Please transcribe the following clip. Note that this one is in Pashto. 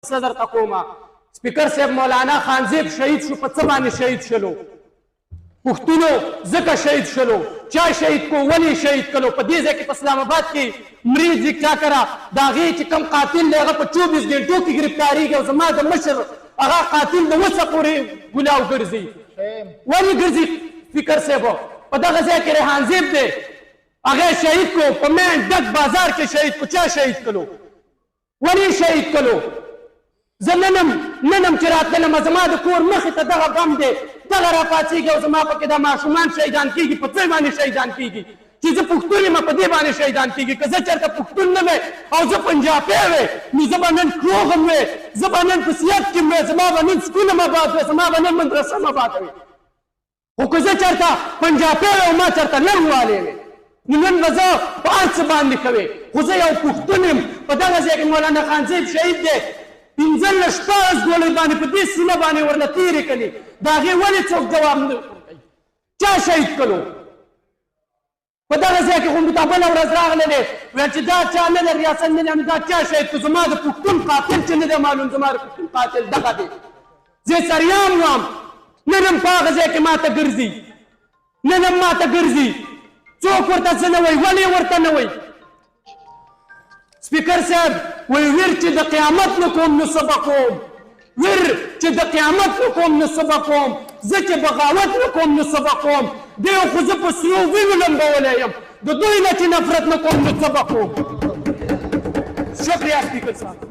صدر تقوما سپیکر صاحب مولانا خانزیب شهید شو په څه باندې شهید شلو پښتونو ځکه شهید شلو چا شهید کو ولې شهید کلو په دې ځای کې په اسلام آباد کې مریض چا کرا د هغې چې کوم قاتل دی هغه په 24 ګنټو کې ګرفتارېږي او زما د مشر هغه قاتل د اوسه پورې ګلاو ګرځي ولې ګرځي سپیکر صاحب په دغه ځای کې ریحانزیب دی هغه شهید کو په مین ډک بازار کې شهید کو چا شهید کلو ولې شهید کلو زه ننم چې راتللم زما د کور مخې ته دغه غم دی دغه راپاڅېږي او زما پکې دا ماشومان شهیدان کېږي په څه باندې شهیدان کېږي چې زه پښتون یم په دې باندې شهیدان کېږي که زه چېرته پښتون نه وی او زه پنجابی وی نو زه به نن کروغ هم وی زه به نن په صحت کې وی زما به نن سکول هم آباد وی زما به نن مدرسه هم آباد وی خو که زه چېرته پنجابی وی او ما چېرته لر والی وی نو نن به زه په هر څه باندې کوې خو زه یو پښتون یم په دغه ځای کې مولانا خانزیب شهید دی 15 شپاړس ګولۍ باندې په دې سیمه باندې ورله تېرې کړي د هغې ولې څوک جواب نه ورکوي چا شهید کړو په دغه ځای کې خو ته بله ورځ راغللې ویل چې دا چا نه ده ریاست نه دی دا چا شهید کړو زما د پښتون قاتل چې نه دی معلوم زما د پښتون قاتل دغه دی زه سریان وم نن هم په هغه ځای کې ماته ګرځي نن هم ماته ګرځي څوک ورته څه نه وایي ولې ورته نه وایي سپیکر صاحب وی ویر چې د قیامت نه کوم نو څه به کوم ویر چې د قیامت نه کوم نو څه به کوم زه چې بغاوت نه کوم نو څه به کوم دی خو زه په سرو وینو لمبولی یم د دوی نه چې نفرت نه کوم نو څه به کوم شکریه سپیکر صاحب